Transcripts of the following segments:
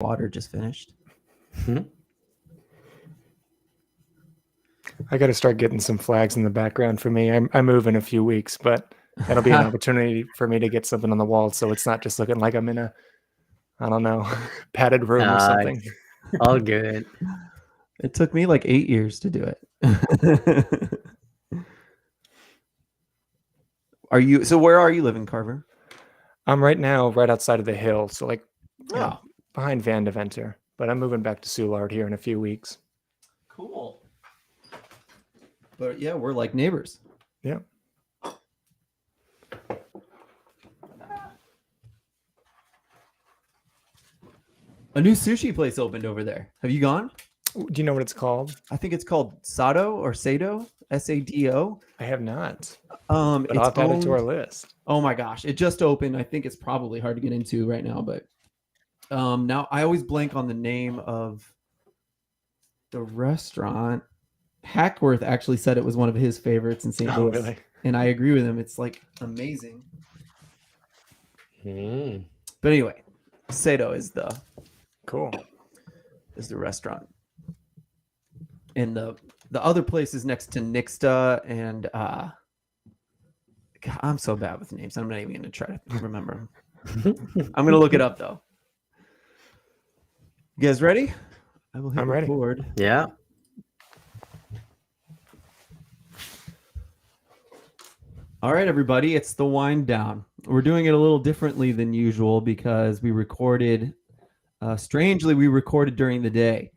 water just finished. I got to start getting some flags in the background for me. I move in a few weeks, but that'll be an opportunity for me to get something on the wall, so it's not just looking like I'm in a, I don't know, padded room or something. All good. It took me like 8 years to do it. So where are you living, Carver? I'm right now right outside of the hill, so like behind Van Deventer, but I'm moving back to Soulard here in a few weeks. Cool. But yeah, we're like neighbors. Yeah. A new sushi place opened over there. Have you gone? Do you know what it's called? I think it's called Sado or Sado, Sado. I have not. But I'll have to add it to our list. Oh my gosh, it just opened. I think it's probably hard to get into right now, but now I always blank on the name of the restaurant. Hackworth actually said it was one of his favorites in St. Louis. Really? And I agree with him. It's like amazing. But anyway, Sado is the restaurant. And the other place is next to Nixta, and God, I'm so bad with names. I'm not even going to try to remember them. I'm going to look it up though. You guys ready? I will hit record. Ready. Yeah. All right, everybody, it's the wind down. We're doing it a little differently than usual because we recorded, strangely, we recorded during the day.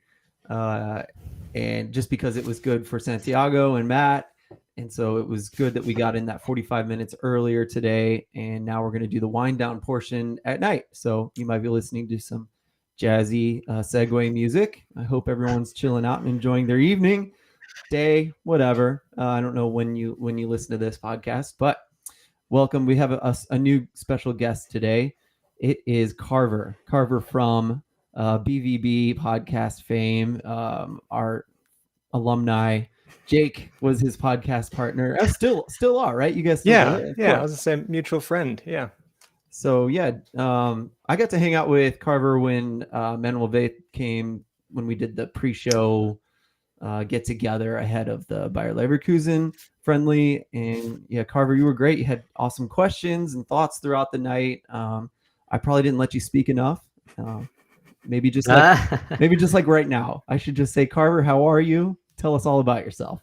And just because it was good for Santiago and Matt. And so it was good that we got in that 45 minutes earlier today. And now we're going to do the wind down portion at night. So you might be listening to some jazzy segue music. I hope everyone's chilling out and enjoying their evening, day, whatever. I don't know when you listen to this podcast, but welcome. We have a new special guest today. It is Carver from BVB podcast fame. Our alumni Jake was his podcast partner. Still are, right? You guys yeah I was the same mutual friend. Yeah. So yeah, I got to hang out with Carver when Manuel Veit came, when we did the pre-show get together ahead of the Bayer Leverkusen friendly. And yeah, Carver, you were great. You had awesome questions and thoughts throughout the night. I probably didn't let you speak enough. Maybe just like right now, I should just say, Carver, how are you? Tell us all about yourself.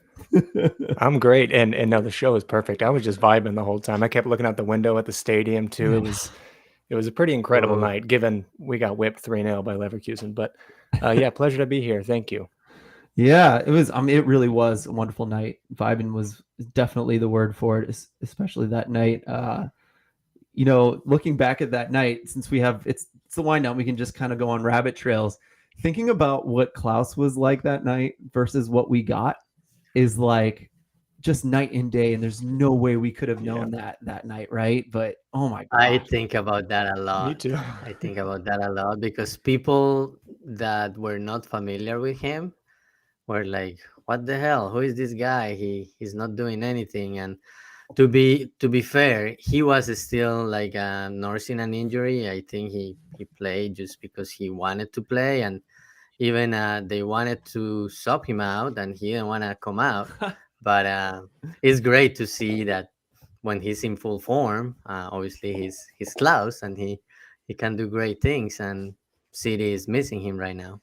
I'm great. And no, the show is perfect. I was just vibing the whole time. I kept looking out the window at the stadium too. It was a pretty incredible night, given we got whipped 3-0 by Leverkusen. But yeah, pleasure to be here. Thank you. Yeah, it was. It really was a wonderful night. Vibing was definitely the word for it, especially that night. Looking back at that night, since we have it's the wind down, we can just kind of go on rabbit trails. Thinking about what Klaus was like that night versus what we got is like just night and day, and there's no way we could have known that night, right? But oh my god, I think about that a lot. Me too. I think about that a lot because people that were not familiar with him were like, "What the hell? Who is this guy? He's not doing anything." And to be fair, he was still like nursing an injury. I think he played just because he wanted to play, and even they wanted to sub him out, and he didn't want to come out. But it's great to see that when he's in full form, obviously he's Klaus, and he can do great things. And City is missing him right now.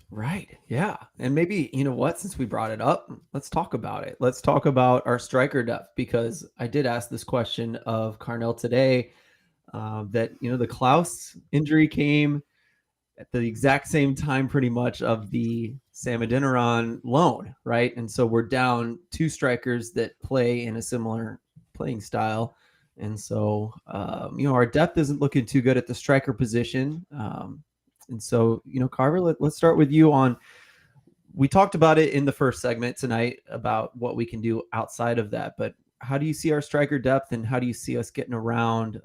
Right. Yeah. And maybe, you know what, since we brought it up, let's talk about it. Let's talk about our striker depth, because I did ask this question of Carnell today, that, the Klaus injury came at the exact same time pretty much of the Sam Adeniran loan, right? And so we're down two strikers that play in a similar playing style. And so, our depth isn't looking too good at the striker position. And so, Carver, let's start with you on, we talked about it in the first segment tonight about what we can do outside of that, but how do you see our striker depth, and how do you see us getting around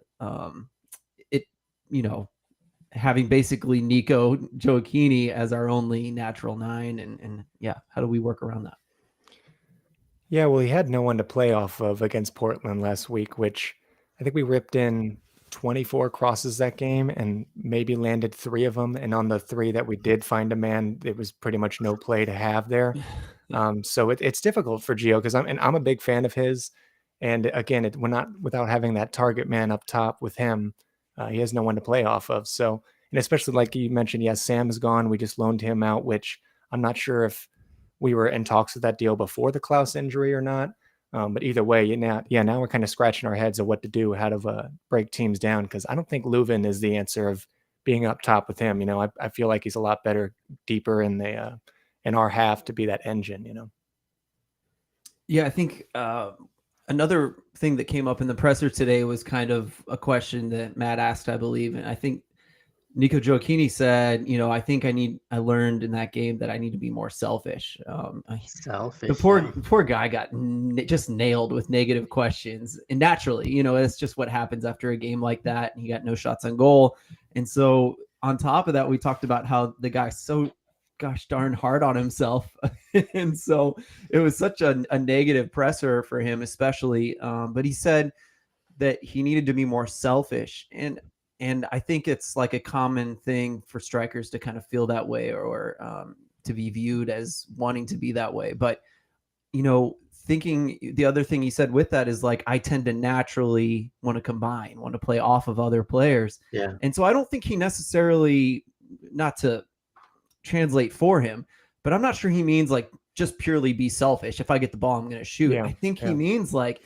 having basically Nico Gioacchini as our only natural 9, and how do we work around that? Yeah, well, he had no one to play off of against Portland last week, which I think we ripped in 24 crosses that game and maybe landed 3 of them. And on the 3 that we did find a man, it was pretty much no play to have there. So it's difficult for Gio because I'm a big fan of his. And again, we're not without having that target man up top with him. He has no one to play off of. So, and especially like you mentioned, yes, Sam is gone. We just loaned him out, which I'm not sure if we were in talks with that deal before the Klaus injury or not. But either way, now we're kind of scratching our heads of what to do, how to break teams down, because I don't think Leuven is the answer of being up top with him. I feel like he's a lot better deeper in the in our half to be that engine. Yeah, I think another thing that came up in the presser today was kind of a question that Matt asked, I believe, and I think Nico Gioacchini said, I think I learned in that game that I need to be more selfish. Selfish. The poor guy got just nailed with negative questions, and naturally, it's just what happens after a game like that. And he got no shots on goal, and so on top of that, we talked about how the guy's so gosh darn hard on himself, and so it was such a negative presser for him, especially. But he said that he needed to be more selfish, and I think it's like a common thing for strikers to kind of feel that way or to be viewed as wanting to be that way. But, thinking the other thing he said with that is like, I tend to naturally want to combine, want to play off of other players. Yeah. And so I don't think he necessarily, not to translate for him, but I'm not sure he means like just purely be selfish. If I get the ball, I'm going to shoot. Yeah, I think he means like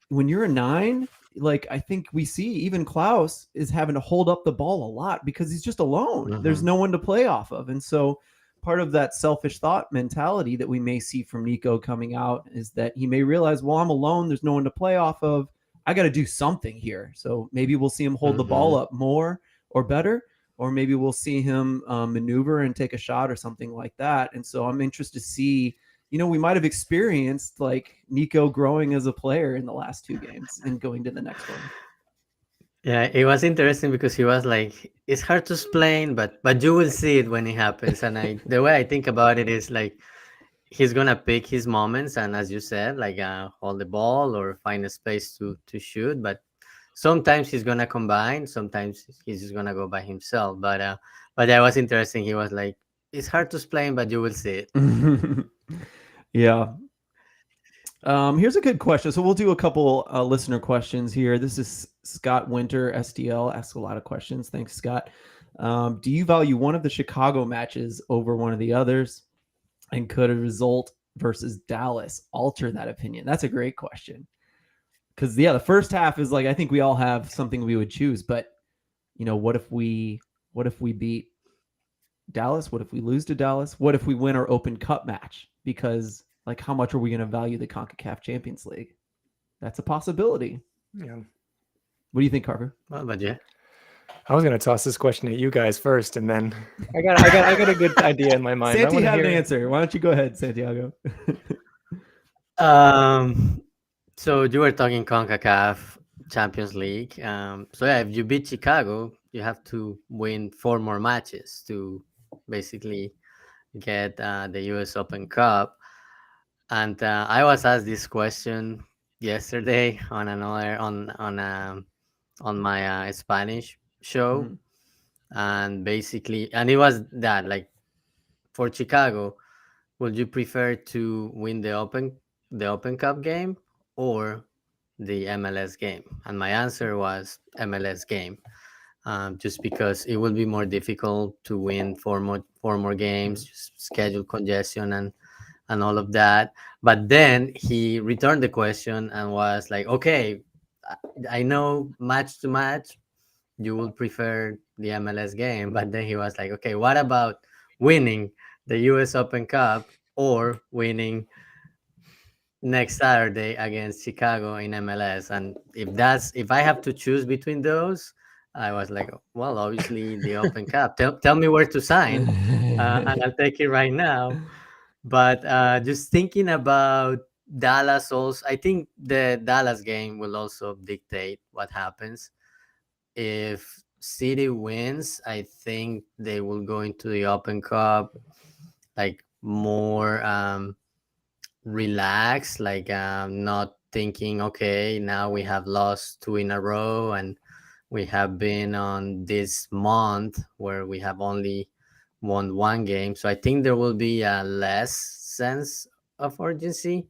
when you're a 9, like I think we see even Klaus is having to hold up the ball a lot because he's just alone. Mhm. There's no one to play off of. And so part of that selfish thought mentality that we may see from Nico coming out is that he may realize, well, I'm alone. There's no one to play off of. I got to do something here. So maybe we'll see him hold the ball up more or better, or maybe we'll see him maneuver and take a shot or something like that. And so I'm interested to see, we might have experienced like Nico growing as a player in the last 2 games and going to the next one. Yeah, it was interesting because he was like, it's hard to explain, but you will see it when it happens. And the way I think about it is like, he's gonna pick his moments, and as you said, like hold the ball or find a space to shoot. But sometimes he's gonna combine, sometimes he's just gonna go by himself. But that was interesting. He was like, it's hard to explain, but you will see it. Yeah. Here's a good question. So we'll do a couple listener questions here. This is Scott Winter, SDL, asks a lot of questions. Thanks, Scott. Do you value one of the Chicago matches over one of the others? And could a result versus Dallas alter that opinion? That's a great question. Because, the first half is like, I think we all have something we would choose. But, what if we beat Dallas? What if we lose to Dallas? What if we win our Open Cup match? Because like, how much are we going to value the CONCACAF Champions League? That's a possibility. Yeah. What do you think, Carver? Well, but yeah, I was going to toss this question at you guys first, and then I got a good idea in my mind. Santi had an answer. Why don't you go ahead, Santiago? So you were talking CONCACAF Champions League. So yeah, if you beat Chicago, you have to win 4 more matches to basically get the US Open Cup. And I was asked this question yesterday on another on my Spanish show, and basically, and it was that like, for Chicago, would you prefer to win the Open Cup game or the MLS game? And my answer was MLS game, just because it will be more difficult to win 4 more games, just schedule congestion and all of that. But then he returned the question and was like, okay, I know match to match you will prefer the MLS game, but then he was like, okay, what about winning the US Open Cup or winning next Saturday against Chicago in MLS? And if I have to choose between those, I was like, well, obviously the Open Cup. Tell me where to sign, and I'll take it right now. But just thinking about Dallas, also, I think the Dallas game will also dictate what happens. If City wins, I think they will go into the Open Cup like more relaxed, like not thinking, okay, now we have lost 2 in a row and We have been on this month where we have only won one game. So I think there will be a less sense of urgency,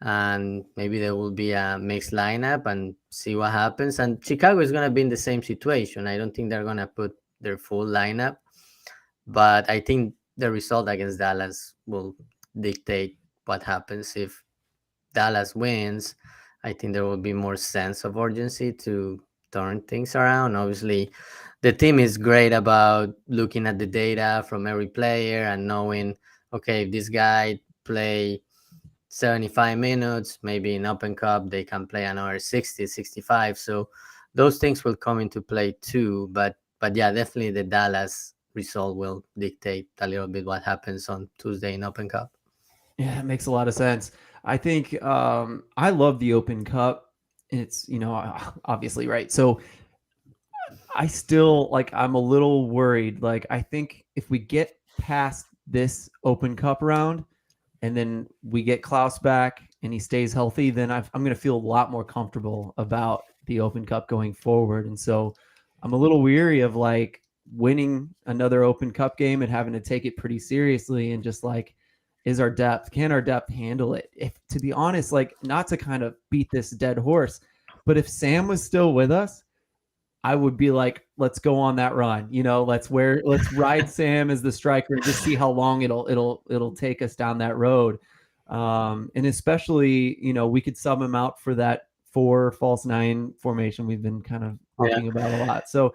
and maybe there will be a mixed lineup and see what happens. And Chicago is going to be in the same situation. I don't think they're going to put their full lineup, but I think the result against Dallas will dictate what happens. If Dallas wins, I think there will be more sense of urgency to turn things around. Obviously, the team is great about looking at the data from every player and knowing, okay, if this guy play 75 minutes, maybe in Open Cup they can play another 60, 65. So those things will come into play too. But yeah, definitely the Dallas result will dictate a little bit what happens on Tuesday in Open Cup. Yeah, it makes a lot of sense. I think I love the Open Cup. It's, obviously, right. So I still I'm a little worried. Like, I think if we get past this Open Cup round and then we get Klaus back and he stays healthy, then I'm going to feel a lot more comfortable about the Open Cup going forward. And so I'm a little weary of winning another Open Cup game and having to take it pretty seriously, and just can our depth handle it? If, to be honest, not to kind of beat this dead horse, but if Sam was still with us, I would be like, let's go on that run. Let's ride Sam as the striker and just see how long it'll take us down that road. And especially, we could sub him out for that 4 false 9 formation we've been kind of talking about a lot. So,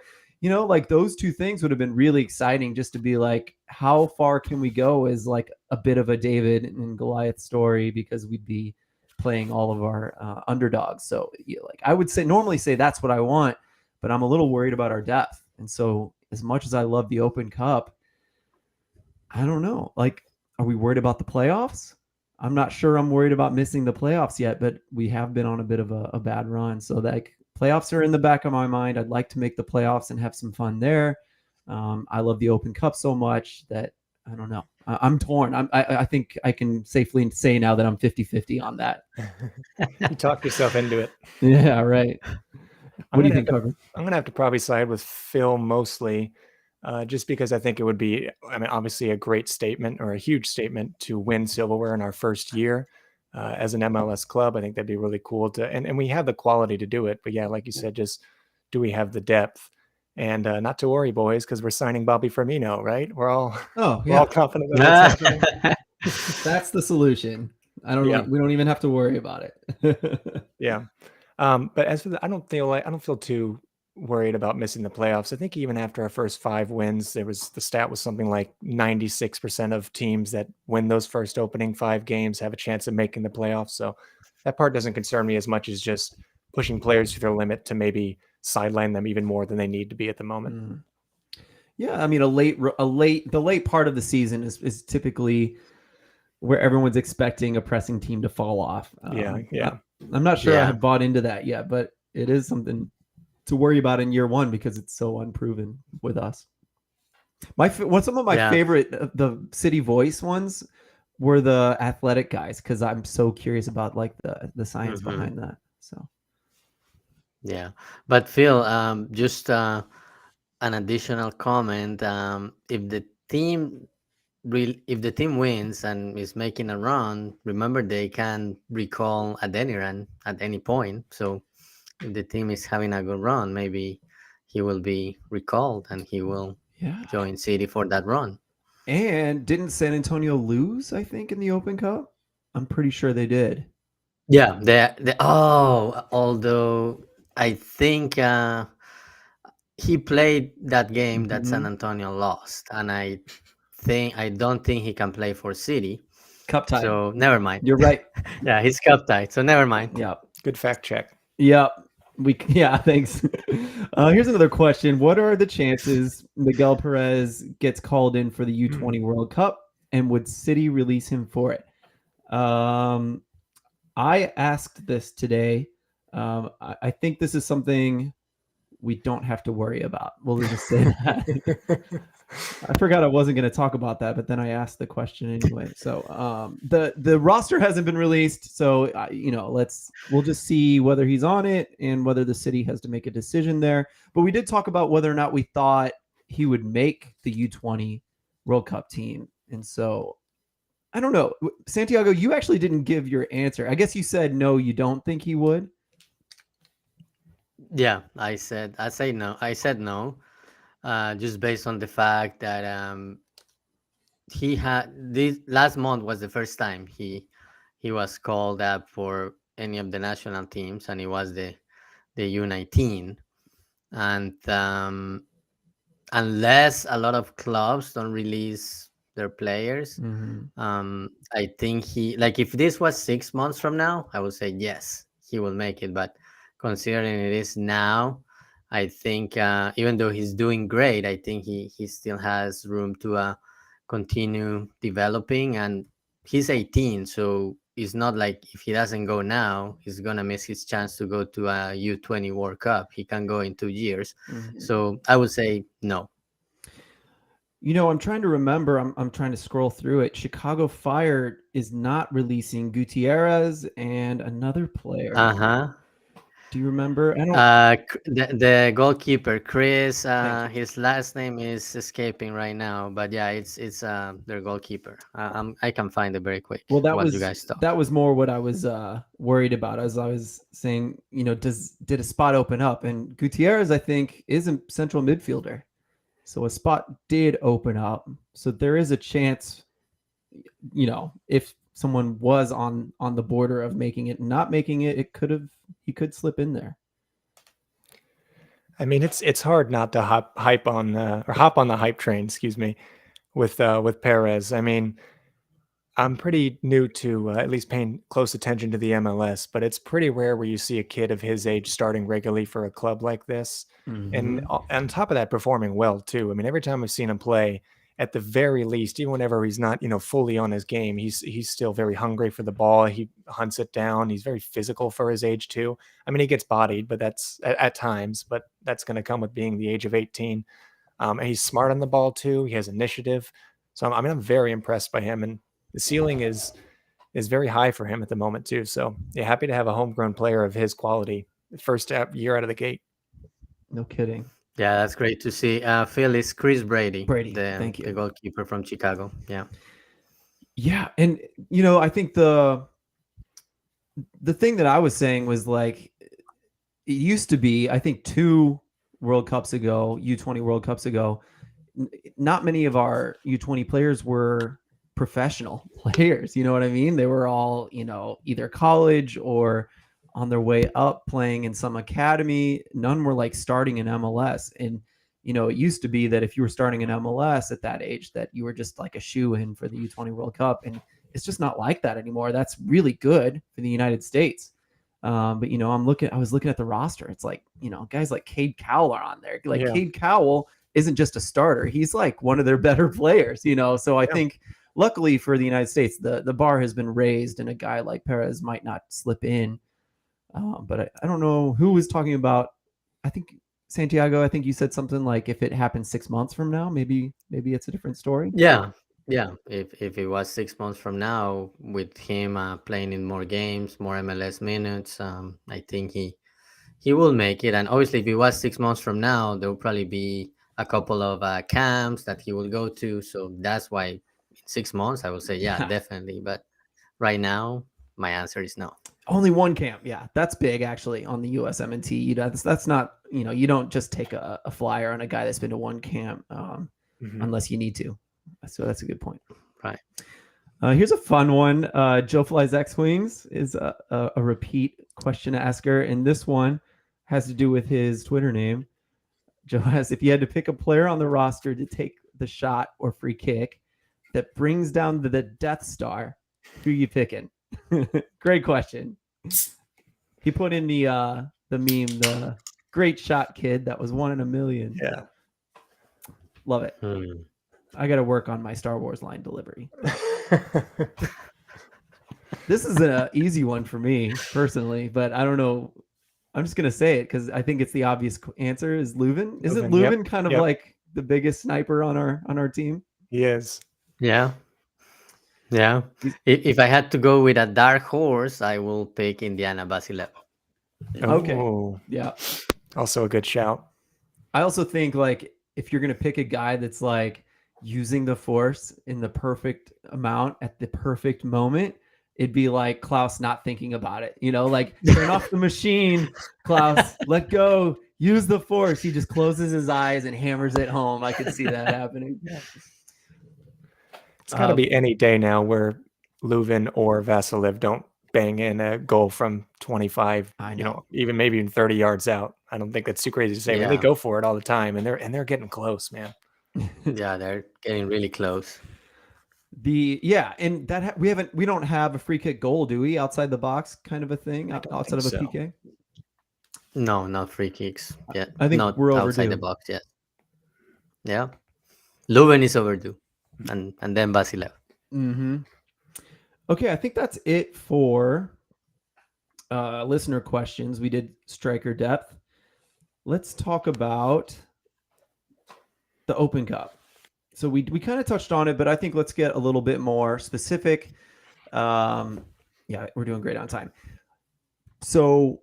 those two things would have been really exciting, just to be like, how far can we go as a bit of a David and Goliath story, because we'd be playing all of our underdogs. So I would normally say that's what I want, but I'm a little worried about our depth. And so as much as I love the Open Cup, I don't know. Are we worried about the playoffs? I'm not sure I'm worried about missing the playoffs yet, but we have been on a bit of a bad run. So playoffs are in the back of my mind. I'd like to make the playoffs and have some fun there. I love the Open Cup so much that I don't know. I'm torn. I think I can safely say now that I'm 50-50 on that. You talked yourself into it. Yeah, right. What do you think, Cover? I'm going to have to probably side with Phil mostly, just because I think it would be, obviously a great statement, or a huge statement, to win silverware in our first year as an MLS club. I think that'd be really cool and we have the quality to do it. But yeah, like you said, just do we have the depth? And not to worry, boys, because we're signing Bobby Firmino, right? We're all confident that that's happening. That's the solution. We don't even have to worry about it. Yeah. But as for I don't feel too worried about missing the playoffs. I think even after our first 5 wins, the stat was something like 96% of teams that win those first opening 5 games have a chance of making the playoffs. So that part doesn't concern me as much as just pushing players to their limit to maybe sideline them even more than they need to be at the moment. Yeah, the late part of the season is typically where everyone's expecting a pressing team to fall off. I'm not sure I have bought into that yet, but it is something to worry about in year 1 because it's so unproven with us. Some of my favorite, the City Voice ones, were the athletic guys, because I'm so curious about the science behind that. So yeah, but Phil, just an additional comment. If the team wins and is making a run, remember they can recall Adeniran at any point. So if the team is having a good run, maybe he will be recalled and he will join City for that run. And didn't San Antonio lose, I think, in the Open Cup? I'm pretty sure they did. Yeah, although I think he played that game that San Antonio lost, and I don't think he can play for City. Cup tie. So never mind. You're right. Yeah, he's cup tied. So never mind. Yeah. Good fact check. Yeah. Thanks. Here's another question. What are the chances Miguel Perez gets called in for the U20 World Cup, and would City release him for it? I asked this today. I think this is something we don't have to worry about. We'll just say that. I forgot I wasn't going to talk about that, but then I asked the question anyway. So the roster hasn't been released, so we'll just see whether he's on it and whether the city has to make a decision there. But we did talk about whether or not we thought he would make the U20 World Cup team, and so I don't know. Santiago, you actually didn't give your answer. I guess you said no, you don't think he would. Yeah, I said no. I said no, just based on the fact that he had this last month was the first time he was called up for any of the national teams, and it was the U19. And unless a lot of clubs don't release their players, I think if this was 6 months from now, I would say yes, he will make it. But considering it is now, I think even though he's doing great, I think he still has room to continue developing. And he's 18, so it's not like if he doesn't go now, he's gonna miss his chance to go to a U20 World Cup. He can go in 2 years. So I would say no. I'm trying to remember. I'm trying to scroll through it. Chicago Fire is not releasing Gutierrez and another player. Do you remember? I don't. The goalkeeper, Chris. His last name is escaping right now, but yeah, it's their goalkeeper. I can find it very quick. Well, that was more what I was worried about. As I was saying, did a spot open up? And Gutierrez, I think, is a central midfielder. So a spot did open up. So there is a chance, if someone was on the border of making it and not making it, he could slip in there. I mean, it's hard not to hop on the hype train, with Perez. I mean, I'm pretty new to at least paying close attention to the MLS, but it's pretty rare where you see a kid of his age starting regularly for a club like this. And on top of that, performing well too. I mean, every time I've seen him play, at the very least, even whenever he's not, fully on his game, he's still very hungry for the ball. He hunts it down. He's very physical for his age too. I mean, he gets bodied, but that's at times, but that's going to come with being the age of 18. And he's smart on the ball too. He has initiative. So I'm very impressed by him, and the ceiling is very high for him at the moment too. So yeah, happy to have a homegrown player of his quality first year out of the gate. No kidding. Yeah, that's great to see. Phil is Chris Brady. Thank you. The goalkeeper from Chicago. Yeah. Yeah, and I think the thing that I was saying was like, it used to be, I think 2 World Cups ago, U20 World Cups ago, not many of our U20 players were professional players. You know what I mean? They were all, either college or on their way up playing in some academy. None were like starting in MLS. And, it used to be that if you were starting in MLS at that age, that you were just like a shoe-in for the U20 World Cup. And it's just not like that anymore. That's really good for the United States. But I was looking at the roster. It's like, guys like Cade Cowell are on there. Like Cade Cowell isn't just a starter. He's like one of their better players, So I think luckily for the United States, the bar has been raised, and a guy like Perez might not slip in. But I don't know who was talking about. I think Santiago, I think you said something like if it happened 6 months from now, maybe it's a different story. Yeah. If it was 6 months from now, with him playing in more games, more MLS minutes, I think he will make it. And obviously, if it was 6 months from now, there will probably be a couple of camps that he will go to. So that's why in 6 months, I would say, yeah, definitely. But right now, my answer is no. Only one camp. Yeah, that's big actually on the USMNT. That's not, you don't just take a flyer on a guy that's been to one camp unless you need to. So that's a good point. Right. Here's a fun one. Joe Flies X-Wings is a repeat question asker, and this one has to do with his Twitter name. Joe asks, if you had to pick a player on the roster to take the shot or free kick that brings down the Death Star, who you picking? Great question. He put in the meme, the great shot kid that was 1 in a million. Yeah. Love it. I got to work on my Star Wars line delivery. This is an easy one for me personally, but I don't know. I'm just going to say it because I think it's the obvious answer is Leuven. Isn't Leuven kind of like the biggest sniper on our team. He is. Yeah. Yeah. He's- If I had to go with a dark horse, I will pick Indiana Basilev. Okay. Oh, Yeah. also a good shout. I also think like if you're gonna pick a guy that's like using the force in the perfect amount at the perfect moment, it'd be like Klaus not thinking about it. You know, like turn off the machine, Klaus, let go, use the force. He just closes his eyes and hammers it home. I could see that happening. It's got to be any day now where Leuven or Vasilev don't bang in a goal from 25, I you know. know, maybe even 30 yards out. I don't think that's too crazy to say. But they Yeah. go for it all the time, and they're getting close, man. Yeah, they're getting really close. And that we don't have a free kick goal, do we? Outside the box, kind of a thing, I don't outside of a think so. PK. No, not free kicks yet. I think not we're outside the overdue. box yet. Yeah. Leuven is overdue. And then Basilev. Mm-hmm. Okay, I think that's it for listener questions. We did striker depth. Let's talk about the Open Cup. So we kind of touched on it, but I think let's get a little bit more specific. Yeah, we're doing great on time. So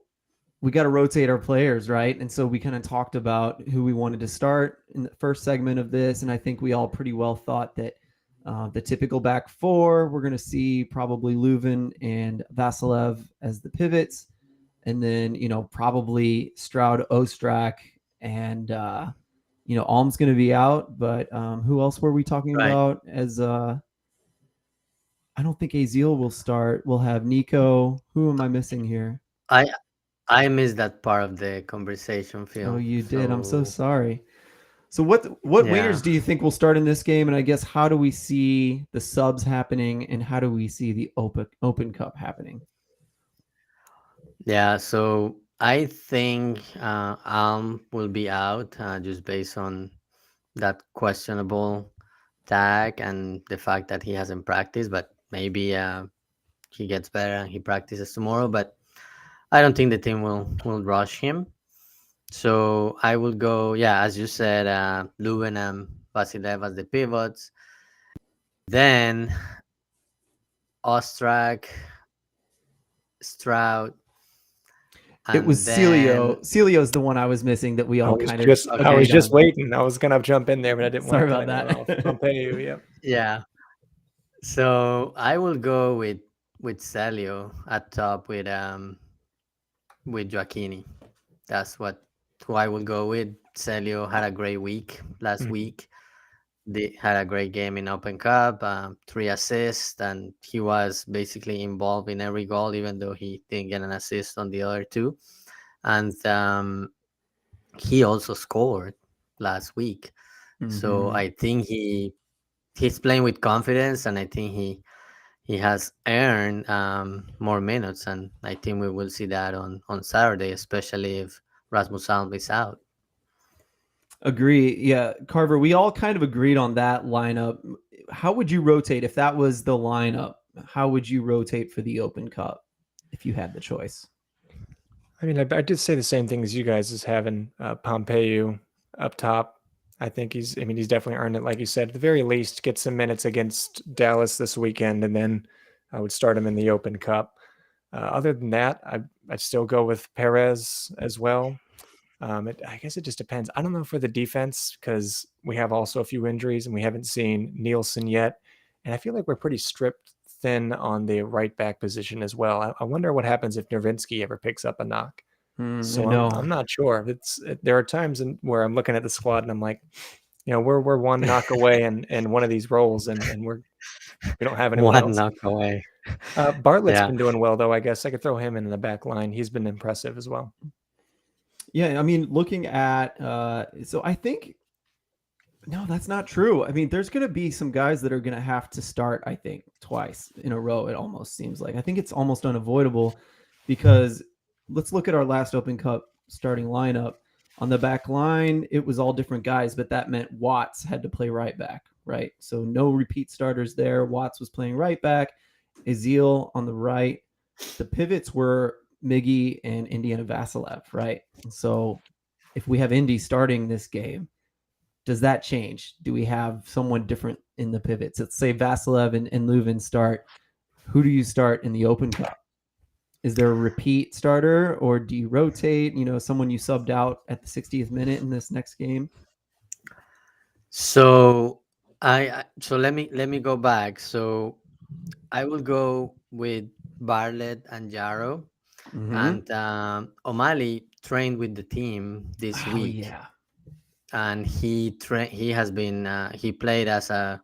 we got to rotate our players, right? And so we kind of talked about who we wanted to start in the first segment of this, and I think we all pretty well thought that the typical back four, we're going to see probably Leuven and Vasilev as the pivots, and then probably Stroud, Ostrak, and Alm's going to be out. But who else were we talking about? As I don't think Azil will start. We'll have Nico. Who am I missing here? I missed that part of the conversation, Phil. Oh, you did. I'm so sorry. So what wingers do you think will start in this game? And I guess how do we see the subs happening, and how do we see the Open Cup happening? Yeah, so I think Alm will be out just based on that questionable tag and the fact that he hasn't practiced, but maybe he gets better and he practices tomorrow. But I don't think the team will rush him. So I will go, as you said, Leuven and Vasilev as the pivots. Then Ostrak, Stroud. It was Celio. Celio's the one I was missing that we all kind of. I was just waiting. I was gonna jump in there, but I didn't Sorry want to about that. Pompeo, yeah. Yeah. So I will go with Celio at top with Joaquini. That's who I will go with. Celio had a great week last week. They had a great game in Open Cup, 3 assists, and he was basically involved in every goal, even though he didn't get an assist on the other two. And he also scored last week. So I think he's playing with confidence, and I think he has earned more minutes, and I think we will see that on Saturday, especially if Rasmus Alm is out. Agree. Yeah, Carver, we all kind of agreed on that lineup. How would you rotate if that was the lineup? How would you rotate for the Open Cup if you had the choice? I mean, I did say the same thing as you guys, as having Pompeo up top. I think he's definitely earned it, like you said. At the very least, get some minutes against Dallas this weekend, and then I would start him in the Open Cup. Other than that, I'd still go with Perez as well. I guess it just depends. I don't know for the defense, because we have also a few injuries and we haven't seen Nielsen yet. And I feel like we're pretty stripped thin on the right back position as well. I wonder what happens if Nervinsky ever picks up a knock. So I'm not sure. There are times where I'm looking at the squad and I'm like, we're one knock away in one of these roles, and we don't have anyone else. One knock away. Bartlett's been doing well, though. I guess I could throw him in the back line. He's been impressive as well. Yeah, I mean, looking at so I think no, that's not true. I mean, there's going to be some guys that are going to have to start, I think, twice in a row. It almost seems like. I think it's almost unavoidable, because let's look at our last Open Cup starting lineup. On the back line, it was all different guys, but that meant Watts had to play right back, right? So no repeat starters there. Watts was playing right back. Azil on the right. The pivots were Miggy and Indiana Vasilev, right? So if we have Indy starting this game, does that change? Do we have someone different in the pivots? Let's say Vasilev and Leuven start. Who do you start in the Open Cup? Is there a repeat starter, or do you rotate? Someone you subbed out at the 60th minute in this next game. So so let me go back. So I will go with Bartlett and Jarrow, Mm-hmm. and O'Malley trained with the team this Oh week, yeah. and he has been he played as a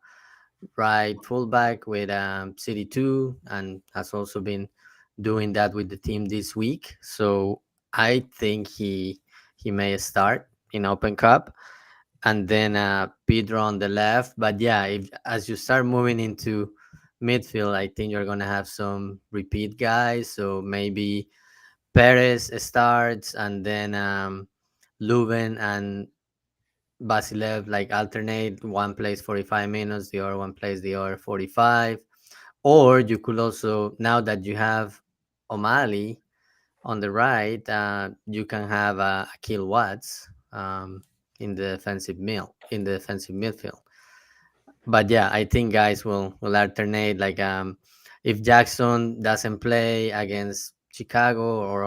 right fullback with City 2, and has also been doing that with the team this week. So I think he may start in Open Cup, and then Pedro on the left. But yeah, if as you start moving into midfield, I think you're gonna have some repeat guys. So maybe Perez starts, and then Leuven and Basilev like alternate. One plays 45 minutes, the other one plays the other 45. Or you could also, now that you have O'Malley on the right, you can have Akil Watts in the defensive midfield. But yeah, I think guys will alternate. Like if Jackson doesn't play against Chicago, or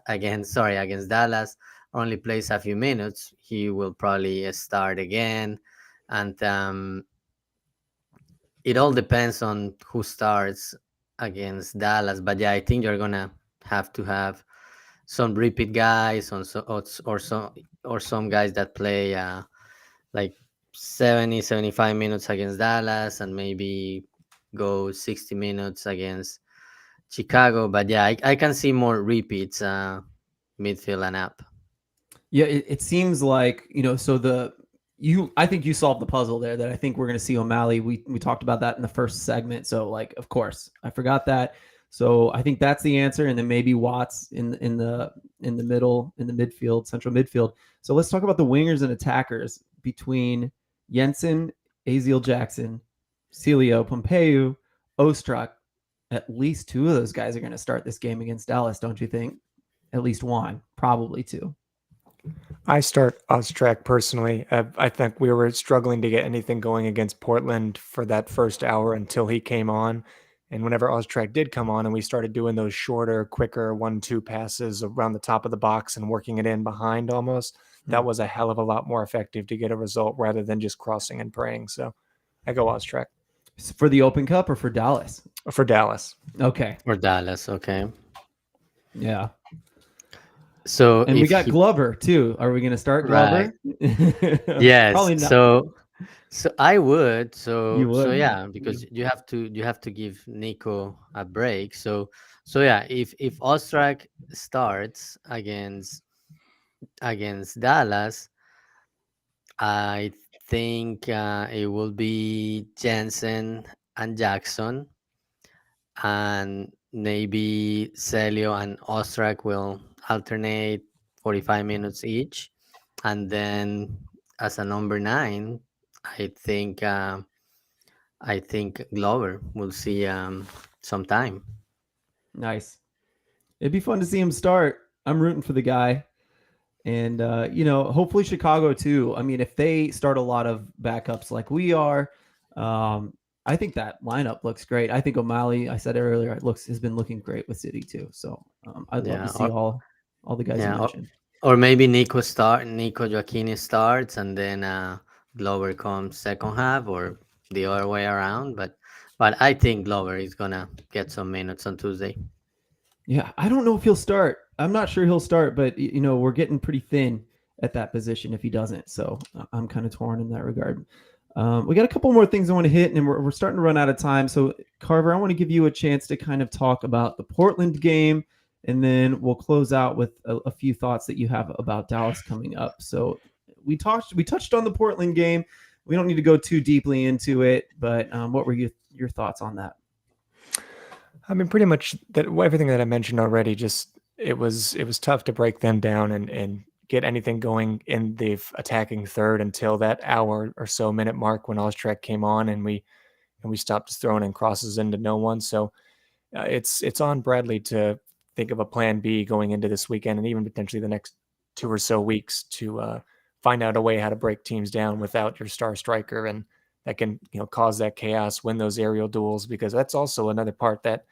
against Dallas, or only plays a few minutes, he will probably start again. And it all depends on who starts against Dallas. But yeah, I think you're gonna have to have some repeat guys or some guys that play like 75 minutes against Dallas, and maybe go 60 minutes against Chicago. But yeah, I can see more repeats midfield and up. Yeah, it seems like, I think you solved the puzzle there, that I think we're going to see O'Malley. We talked about that in the first segment. So like, of course, I forgot that. So I think that's the answer. And then maybe Watts in the middle, in the midfield, central midfield. So let's talk about the wingers and attackers between Jensen, Aziel Jackson, Celio, Pompeu, Ostrak. At least two of those guys are going to start this game against Dallas, don't you think? At least one, probably two. I start Oztrack personally. I think we were struggling to get anything going against Portland for that first hour until he came on. And whenever Oztrack did come on and we started doing those shorter, quicker 1-2 passes around the top of the box and working it in behind almost, that was a hell of a lot more effective to get a result rather than just crossing and praying. So I go Oztrack. For the Open Cup or for Dallas? For Dallas. Okay. For Dallas, okay. Yeah. So And we if got he Glover too. Are we going to start right, Glover? yes. Probably not. So I would. You So would. yeah, because you have to give Nico a break. So yeah, if Ostrak starts against Dallas, I think it will be Jensen and Jackson, and maybe Celio and Ostrak will alternate 45 minutes each, and then as a number 9, I think Glover will see some time. Nice. It'd be fun to see him start. I'm rooting for the guy. And, hopefully Chicago too. I mean, if they start a lot of backups like we are, I think that lineup looks great. I think O'Malley, I said earlier, has been looking great with City too. So I'd love to Yeah, see all the guys you yeah, mentioned. or maybe Nico Joaquini starts, and then Glover comes second half, or the other way around. But I think Glover is gonna get some minutes on Tuesday. Yeah, I don't know if he'll start. I'm not sure he'll start, but we're getting pretty thin at that position if he doesn't. So I'm kind of torn in that regard. We got a couple more things I want to hit, and we're starting to run out of time. So Carver, I want to give you a chance to kind of talk about the Portland game, and then we'll close out with a few thoughts that you have about Dallas coming up. So we touched on the Portland game. We don't need to go too deeply into it, but what were your thoughts on that? I mean, pretty much that everything that I mentioned already. Just it was tough to break them down and get anything going in the attacking third until that hour or so minute mark when Ostrek came on and we stopped just throwing in crosses into no one. So it's on Bradley to think of a plan B going into this weekend and even potentially the next 2 or so weeks to find out a way how to break teams down without your star striker, and that can, cause that chaos, win those aerial duels, because that's also another part that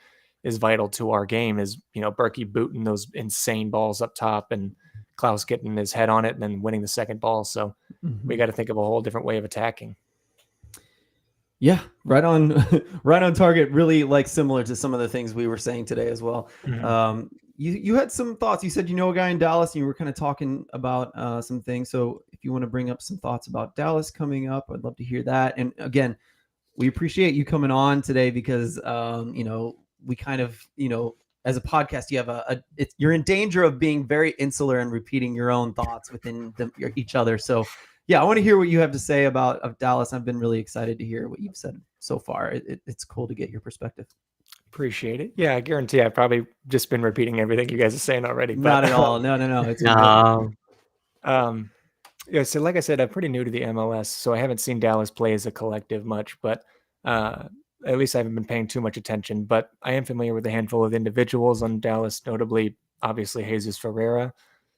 is vital to our game is, Berkey booting those insane balls up top and Klaus getting his head on it and then winning the second ball. So we got to think of a whole different way of attacking. Yeah, right on, right on target. Really like similar to some of the things we were saying today as well. You had some thoughts. You said you know a guy in Dallas, and you were kind of talking about some things. So if you want to bring up some thoughts about Dallas coming up, I'd love to hear that. And again, we appreciate you coming on today because we kind of as a podcast, you have you're in danger of being very insular and repeating your own thoughts within each other. So. Yeah, I want to hear what you have to say about Dallas. I've been really excited to hear what you've said so far. It's cool to get your perspective. Appreciate it. Yeah, I guarantee I've probably just been repeating everything you guys are saying already. But, not at all. No. It's yeah. So like I said, I'm pretty new to the MLS, so I haven't seen Dallas play as a collective much. But at least I haven't been paying too much attention. But I am familiar with a handful of individuals on Dallas, notably, obviously, Jesus Ferreira.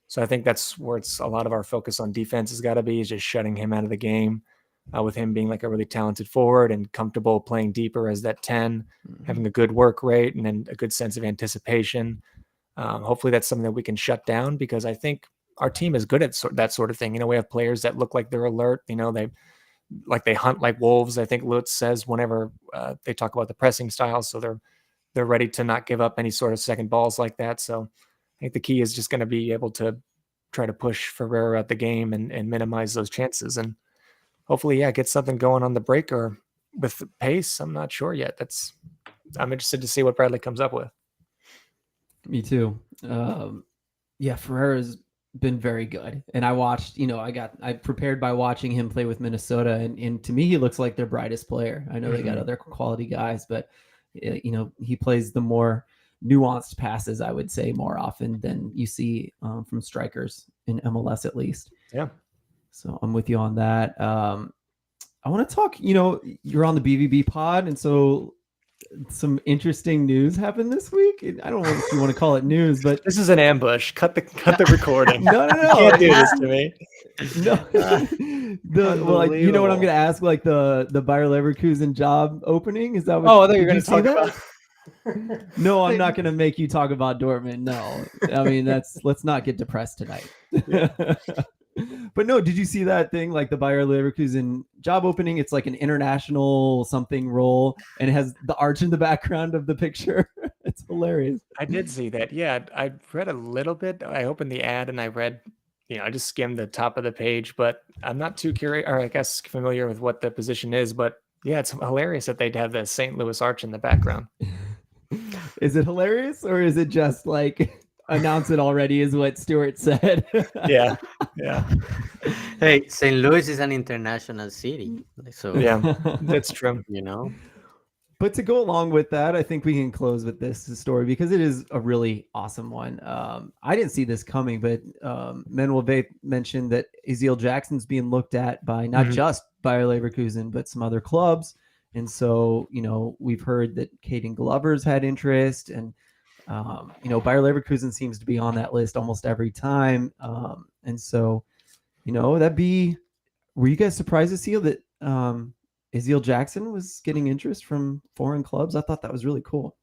So I think that's where a lot of our focus on defense has got to be, is just shutting him out of the game, with him being like a really talented forward and comfortable playing deeper as that 10, having a good work rate and then a good sense of anticipation. Hopefully that's something that we can shut down, because I think our team is good at that sort of thing. We have players that look like they're alert. They hunt like wolves, I think Lutz says whenever they talk about the pressing style. So they're ready to not give up any sort of second balls like that. So I think the key is just going to be able to try to push Ferreira out the game and minimize those chances. And hopefully, get something going on the break or with pace. I'm not sure yet. I'm interested to see what Bradley comes up with. Me too. Ferreira's been very good. And I watched, I prepared by watching him play with Minnesota. And to me, he looks like their brightest player. I know they got other quality guys, but, he plays the more nuanced passes, I would say, more often than you see from strikers in MLS, at least. Yeah. So I'm with you on that. I want to talk, you're on the BVB pod. And so some interesting news happened this week. I don't know if you want to call it news, but this is an ambush. Cut the recording. No. You can't do this to me. No. You know what I'm going to ask? Like the Bayer Leverkusen job opening? Is that what? Oh, I thought you were going to talk about. No, I'm not going to make you talk about Dortmund. No, I mean let's not get depressed tonight. But no, did you see that thing? Like the Bayer Leverkusen job opening, it's like an international something role, and it has the arch in the background of the picture. It's hilarious. I did see that. Yeah, I read a little bit. I opened the ad and I read, I just skimmed the top of the page, but I'm not too curious, or I guess familiar with what the position is. But yeah, it's hilarious that they'd have the St. Louis arch in the background. Is it hilarious, or is it just like announce it already is what Stuart said? Yeah. Hey, St. Louis is an international city. So yeah, that's true. But to go along with that, I think we can close with this story because it is a really awesome one. I didn't see this coming, but Manuel Veit mentioned that Ezeal Jackson's being looked at by not just Bayer Leverkusen, but some other clubs. And so, we've heard that Caden Glover's had interest, and Bayer Leverkusen seems to be on that list almost every time. And so, were you guys surprised to see that Ezeal Jackson was getting interest from foreign clubs? I thought that was really cool.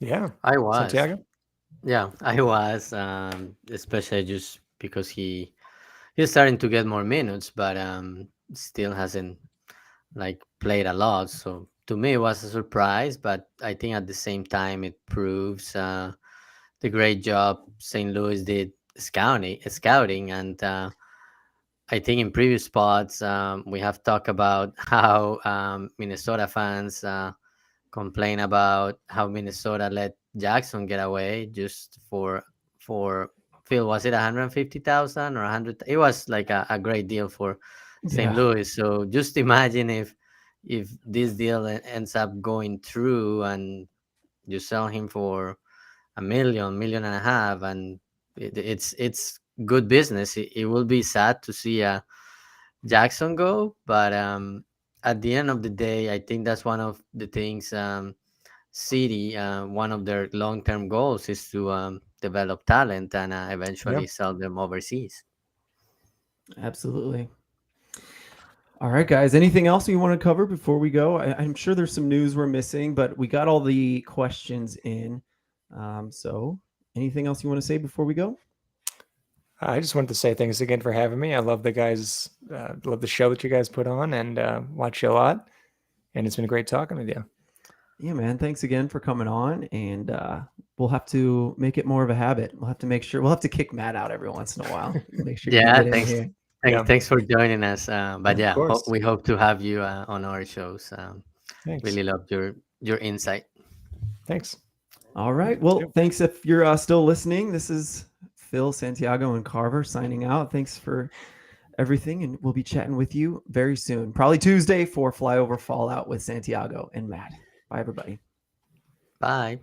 Yeah, I was. Santiago? Yeah, I was, especially just because he's starting to get more minutes, but still hasn't played a lot. So to me, it was a surprise, but I think at the same time it proves the great job St. Louis did scouting, and I think in previous spots we have talked about how Minnesota fans complain about how Minnesota let Jackson get away just for Phil. Was it 150,000 or 100? It was like a great deal for St. Louis. So just imagine if this deal ends up going through and you sell him for $1 million, million and a half, and it's good business. It will be sad to see Jackson go, but at the end of the day, I think that's one of the things City, one of their long-term goals is to develop talent and eventually sell them overseas. Absolutely. All right, guys. Anything else you want to cover before we go? I'm sure there's some news we're missing, but we got all the questions in. So, anything else you want to say before we go? I just wanted to say thanks again for having me. I love love the show that you guys put on, and watch you a lot. And it's been great talking with you. Yeah, man. Thanks again for coming on, and we'll have to make it more of a habit. We'll have to make sure we'll have to kick Matt out every once in a while. Make sure you Yeah, get in thanks. here. Thanks for joining us. But Of yeah, course. we hope to have you on our shows. Thanks. Really love your insight. Thanks. All right. Well, Yep. thanks if you're still listening. This is Phil, Santiago, and Carver signing out. Thanks for everything, and we'll be chatting with you very soon. Probably Tuesday for Flyover Fallout with Santiago and Matt. Bye, everybody. Bye.